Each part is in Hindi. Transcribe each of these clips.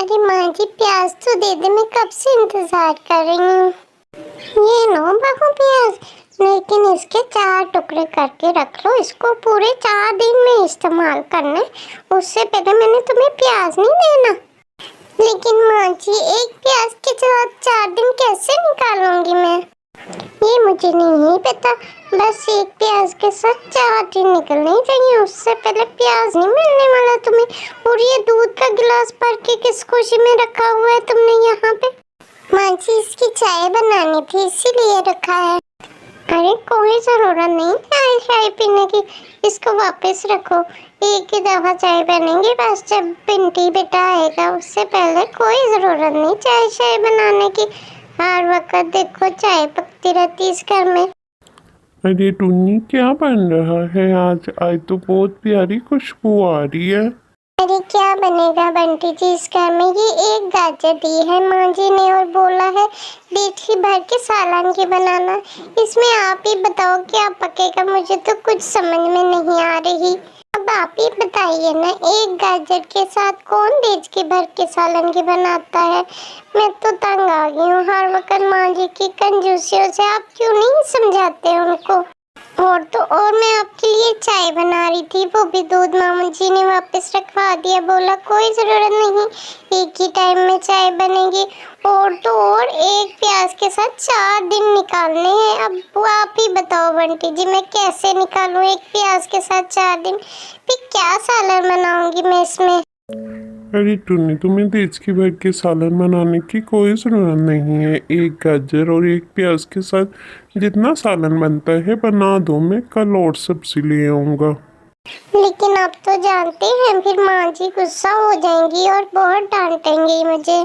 अरे माँ जी प्याज तो दे दे, मैं कब से इंतजार कर रही हूँ। ये लो बहू प्याज, लेकिन इसके 4 टुकड़े करके रख लो, इसको पूरे 4 दिन में इस्तेमाल करना है। उससे पहले मैंने तुम्हें प्याज नहीं देना। लेकिन माँ जी एक प्याज के साथ 4 दिन कैसे निकालूंगी मैं? ये मुझे नहीं पता, बस एक प्याज के साथ 4 दिन निकलने ही चाहिए। उससे पहले प्याज नहीं मिलने वाला तुम्हें। और ये दूध का गिलास भर के किस खुशी में रखा हुआ है तुमने यहाँ पे? माँ जी इसकी चाय बनानी थी इसीलिए रखा है। अरे कोई जरूरत नहीं चाय पीने की, इसको वापस रखो। एक ही दफा चाय बनेगी बस, जब पिंटी बेटा आएगा। उससे पहले कोई जरूरत नहीं चाय बनाने की। हर वक्त देखो चाय पकती रहती इस घर में। अरे टुन्नी क्या बन रहा है आज तो बहुत प्यारी खुशबू आ रही है। अरे क्या बनेगा बंटी जी इस घर में? ये एक गाजर दी है माँ जी ने और बोला है देसी भर के सालन की बनाना। इसमें आप ही बताओ क्या पकेगा, मुझे तो कुछ समझ में नहीं आ रही। अब आप ही बताइए ना, एक गाजर के साथ कौन देज के भर के सालन की बनाता है? मैं तो तंग आ गई हूँ हर वक्त माँ जी की कंजूसियों से। आप क्यों नहीं समझाते उनको? और मैं आपके लिए चाय बना रही थी, वो भी दूध मामू जी ने वापस रखवा दिया। बोला कोई ज़रूरत नहीं, एक ही टाइम में चाय बनेगी। और एक प्याज के साथ 4 दिन निकालने हैं। अब वो आप ही बताओ बंटी जी, मैं कैसे निकालूं एक प्याज के साथ 4 दिन? फिर क्या सालन बनाऊंगी मैं इसमें? अरे टुन्नी तुम्हें देचकी भर के सालन बनाने की कोई ज़रूरत नहीं है। एक गाजर और एक प्याज के साथ जितना सालन बनता है बना दो, मैं कल और सब्जी ले आऊँगा। लेकिन आप तो जानते हैं फिर माँ जी गुस्सा हो जाएंगी और बहुत डांटेंगी मुझे।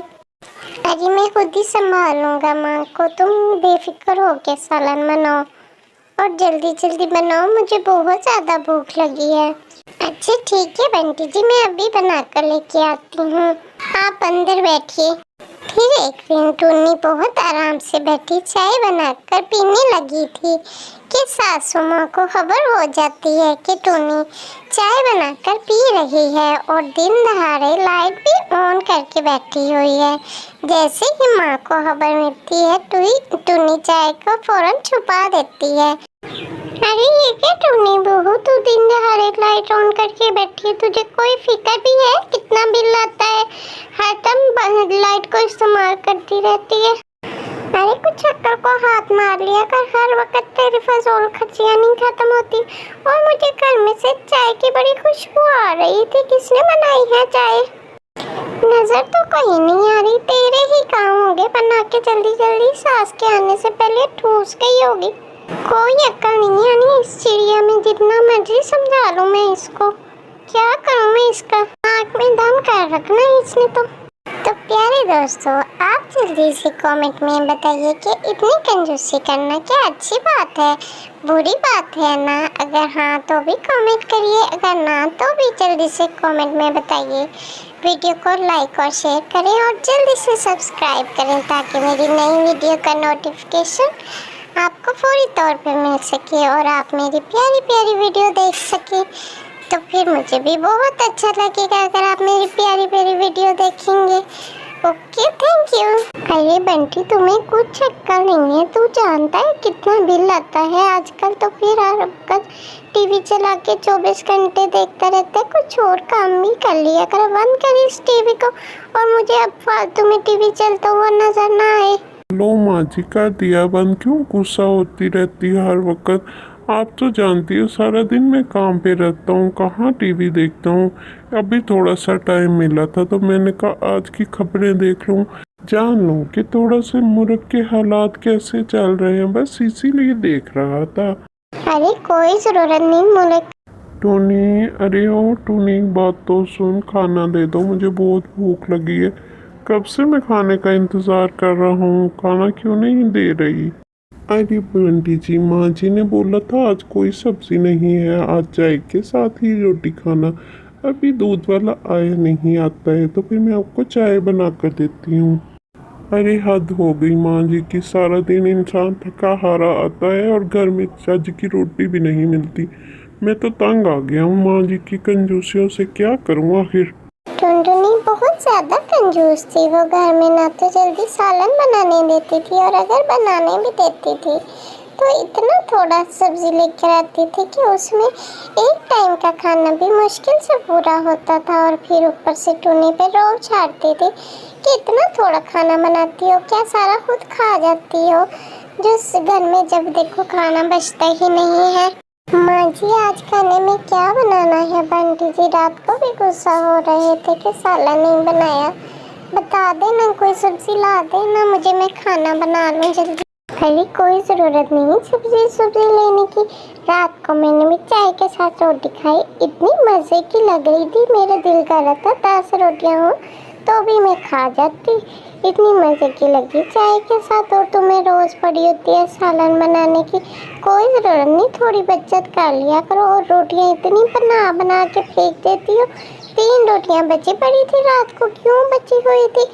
अरे मैं खुद ही संभालूंगा माँ को, तुम बेफिक्र होके सालन बनाओ और जल्दी जल्दी बनाओ, मुझे बहुत ज़्यादा भूख लगी है। अच्छा ठीक है बंटी जी, मैं अभी बनाकर लेके आती हूँ, आप अंदर बैठिए। फिर एक दिन टुन्नी बहुत आराम से बैठी चाय बनाकर पीने लगी थी कि सासू माँ को खबर हो जाती है कि टुन्नी चाय बनाकर पी रही है और दिन दहाड़े लाइट भी ऑन करके बैठी हुई है। जैसे ही माँ को खबर मिलती है टुन्नी चाय को फौरन छुपा देती है। अरे ये क्या टुन्नी बहू, तू दिन दहाड़े लाइट ऑन करके बैठी है, तुझे कोई फिक्र भी है कितना बिल आता है? हर टाइम लाइट को इस्तेमाल करती रहती है। अरे कुछ अक्ल को हाथ मार लिया कर, हर वक्त तेरी फजूल खर्चियाँ नहीं खत्म होती। और मुझे घर में से चाय की बड़ी खुशबू आ रही थी, किसने बनाई है चाय? नजर तो कहीं नहीं आ रही, तेरे ही काम होंगे बना के जल्दी जल्दी, सास के आने से पहले ठूस गई होगी। कोई अक्ल नहीं आनी इस चिड़िया में, जितना मर्जी समझा लूं मैं इसको। क्या करूं मैं इसका? आँख में दम कर रखना इसने तो प्यारे दोस्तों, आप जल्दी से कमेंट में बताइए कि इतनी कंजूसी करना क्या अच्छी बात है, बुरी बात है ना? अगर हाँ तो भी कमेंट करिए, अगर ना तो भी जल्दी से कमेंट में बताइए। वीडियो को लाइक और शेयर करें और जल्दी से सब्सक्राइब करें ताकि मेरी नई वीडियो का नोटिफिकेशन आपको फौरी तौर पर मिल सके और आप मेरी प्यारी प्यारी वीडियो देख सके। तो फिर मुझे भी बहुत अच्छा लगेगा अगर आप मेरी प्यारी प्यारी वीडियो देखेंगे। Okay thank you. अरे बंटी तुम्हें कुछ अक्ल नहीं है, तू जानता है कितना बिल आता है आजकल? तो फिर हर वक्त टीवी चला के 24 घंटे देखता रहता है, कुछ और काम भी कर लिया कर। बंद कर इस टीवी को और मुझे अब फालतू में टीवी चलता हुआ नजर ना आए। लो माँ जी कर दिया बंद, क्यों गुस्सा होती रहती है हर वक्त? आप तो जानती हो सारा दिन मैं काम पे रहता हूँ, कहाँ टीवी देखता हूँ। अभी थोड़ा सा टाइम मिला था तो मैंने कहा आज की खबरें देख लूँ, जान लूँ कि थोड़ा से मुल्क के हालात कैसे चल रहे हैं, बस इसीलिए देख रहा था। अरे कोई जरूरत नहीं मुल्क। टोनी, अरे ओ टोनी बात तो सुन, खाना दे दो, मुझे बहुत भूख लगी है। कब से मैं खाने का इंतज़ार कर रहा हूँ, खाना क्यों नहीं दे रही? अरे बंटी जी, माँ जी ने बोला था आज कोई सब्जी नहीं है, आज चाय के साथ ही रोटी खाना। अभी दूध वाला आया नहीं, आता है तो फिर मैं आपको चाय बना कर देती हूँ। अरे हद हो गई माँ जी की, सारा दिन इंसान थका हारा आता है और घर में चज की रोटी भी नहीं मिलती। मैं तो तंग आ गया हूँ माँ जी की कंजूसियों से, क्या करूँ आखिर? टुनटुनी बहुत ज्यादा कंजूस थी। वो घर में ना तो जल्दी सालन बनाने देती थी और अगर बनाने भी देती थी तो इतना थोड़ा सब्जी लेकर आती थी कि उसमें एक टाइम का खाना भी मुश्किल से पूरा होता था। और फिर ऊपर से टूनी पे रोब झाड़ती थी कि इतना थोड़ा खाना बनाती हो, क्या सारा खुद खा जाती हो, जो घर में जब देखो खाना बचता ही नहीं है। माँ जी आज खाने में क्या बनाना है? बंटी जी रात को भी गुस्सा हो रहे थे कि सालन नहीं बनाया। बता देना, कोई सब्जी ला देना मुझे, मैं खाना बना लूँ जल्दी। अरे कोई ज़रूरत नहीं सब्जी लेने की। रात को मैंने भी चाय के साथ रोटी खाई, इतनी मज़े की लग रही थी, मेरा दिल कर रहा था 10 रोटियाँ हो तो भी मैं खा जाती, इतनी मज़े की लगी चाय के साथ। और तुम्हें रोज़ पड़ी होती है सालन बनाने की, कोई ज़रूरत नहीं, थोड़ी बचत कर लिया करो। और रोटियाँ इतनी बना बना के फेंक देती हो। 3 रोटियाँ बची पड़ी थी रात को, क्यों बची हुई थी?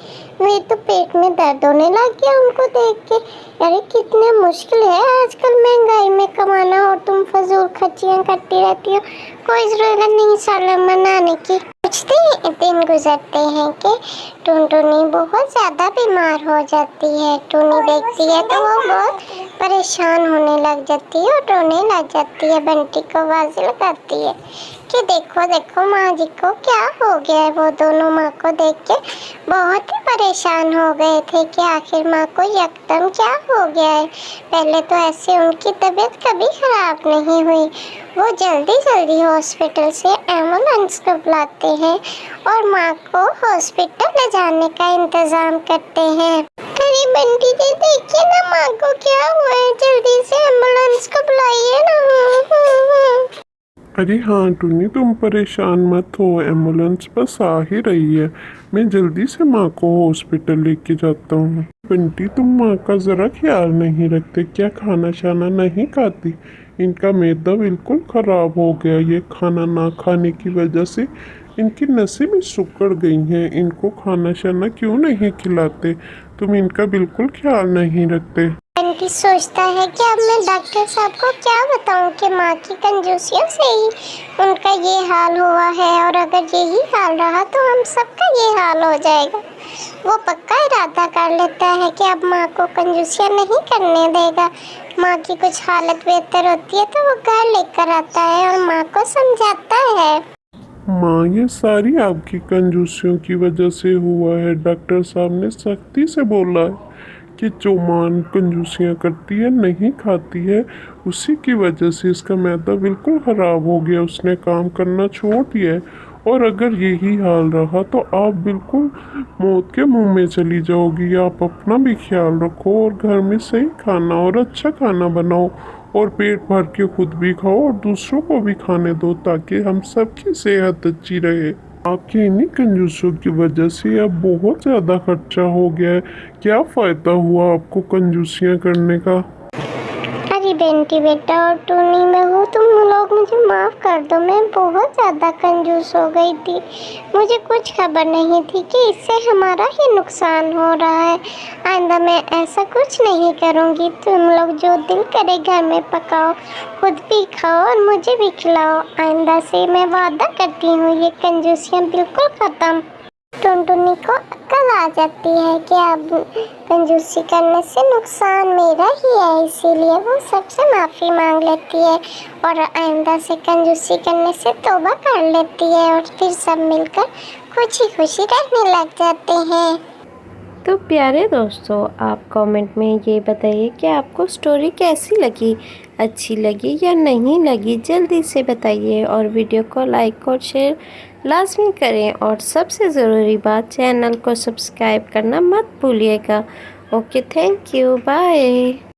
मेरे तो पेट में दर्द होने लग गया उनको देख के। अरे कितने मुश्किल है आजकल महंगाई में कमाना और तुम फजूल खर्चियाँ करती रहती हो, कोई ज़रूरत नहीं सालन बनाने की। कुछ दिन गुजरते हैं कि टुनटुनी बहुत ज़्यादा बीमार हो जाती है। टुनी देखती है तो वो बहुत परेशान होने लग जाती है और रोने लग जाती है। बंटी को आवाज़ लगाती है कि देखो देखो माँ जी को क्या हो गया है। वो दोनों माँ को देख के बहुत ही परेशान हो गए थे कि आखिर माँ को यकदम क्या हो गया है। पहले तो ऐसे उनकी तबीयत कभी ख़राब नहीं हुई। वो जल्दी हॉस्पिटल से एम्बुलेंस को बुलाते हैं और माँ को हॉस्पिटल ले जाने का इंतज़ाम करते हैं। अरे बंटी जी देखिए ना माँ को क्या हुआ है, जल्दी से एम्बुलेंस को बुलाइए ना। अरे हाँ टुनी तुम परेशान मत हो, एम्बुलेंस बस आ ही रही है, मैं जल्दी से माँ को हॉस्पिटल लेके जाता हूँ। बंटी तुम माँ का ज़रा ख्याल नहीं रखते क्या? खाना शाना नहीं खाती? इनका मैदा बिल्कुल ख़राब हो गया, ये खाना ना खाने की वजह से इनकी नसें भी सिकुड़ गई हैं। इनको खाना शाना क्यों नहीं खिलाते? तुम इनका बिल्कुल ख्याल नहीं रखते। बंटी सोचता है कि अब मैं डॉक्टर साहब को क्या बताऊं कि माँ की कंजूसियों से ही उनका ये हाल हुआ है, और अगर यही हाल रहा तो हम सबका ये हाल हो जाएगा। वो पक्का इरादा कर लेता है कि अब माँ को कंजूसियाँ नहीं करने देगा। माँ की कुछ हालत बेहतर होती है तो वो घर लेकर आता है और माँ को समझाता है। माँ ये सारी आपकी कंजूसियों की वजह से हुआ है। डॉक्टर साहब ने सख्ती से बोला है कि जो माँ कंजूसियाँ करती है नहीं खाती है, उसी की वजह से इसका मैदा बिल्कुल ख़राब हो गया, उसने काम करना छोड़ दिया है। और अगर यही हाल रहा तो आप बिल्कुल मौत के मुंह में चली जाओगी। आप अपना भी ख्याल रखो और घर में सही खाना और अच्छा खाना बनाओ और पेट भर के खुद भी खाओ और दूसरों को भी खाने दो, ताकि हम सबकी सेहत अच्छी रहे। आपकी इन्हीं कंजूसों की वजह से अब बहुत ज़्यादा खर्चा हो गया है। क्या फ़ायदा हुआ आपको कंजूसियाँ करने का? अरे बंटी बेटा और टूनी बहू तुम लोग मुझे माफ़ कर दो, मैं बहुत ज़्यादा कंजूस हो गई थी। मुझे कुछ खबर नहीं थी कि इससे हमारा ही नुकसान हो रहा है। आइंदा मैं ऐसा कुछ नहीं करूँगी। तुम लोग जो दिल करे घर में पकाओ, खुद भी खाओ और मुझे भी खिलाओ। आइंदा से मैं वादा करती हूँ ये कंजूसियाँ बिल्कुल ख़त्म। टुनटुनी को अक्ल आ जाती है कि अब कंजूसी करने से नुकसान मेरा ही है, इसीलिए वो सबसे माफ़ी मांग लेती है और आइंदा से कंजूसी करने से तौबा कर लेती है और फिर सब मिलकर खुशी खुशी रहने लग जाते हैं। तो प्यारे दोस्तों आप कमेंट में ये बताइए कि आपको स्टोरी कैसी लगी, अच्छी लगी या नहीं लगी, जल्दी से बताइए और वीडियो को लाइक और शेयर लाजमी करें और सबसे ज़रूरी बात चैनल को सब्सक्राइब करना मत भूलिएगा। Okay thank you bye.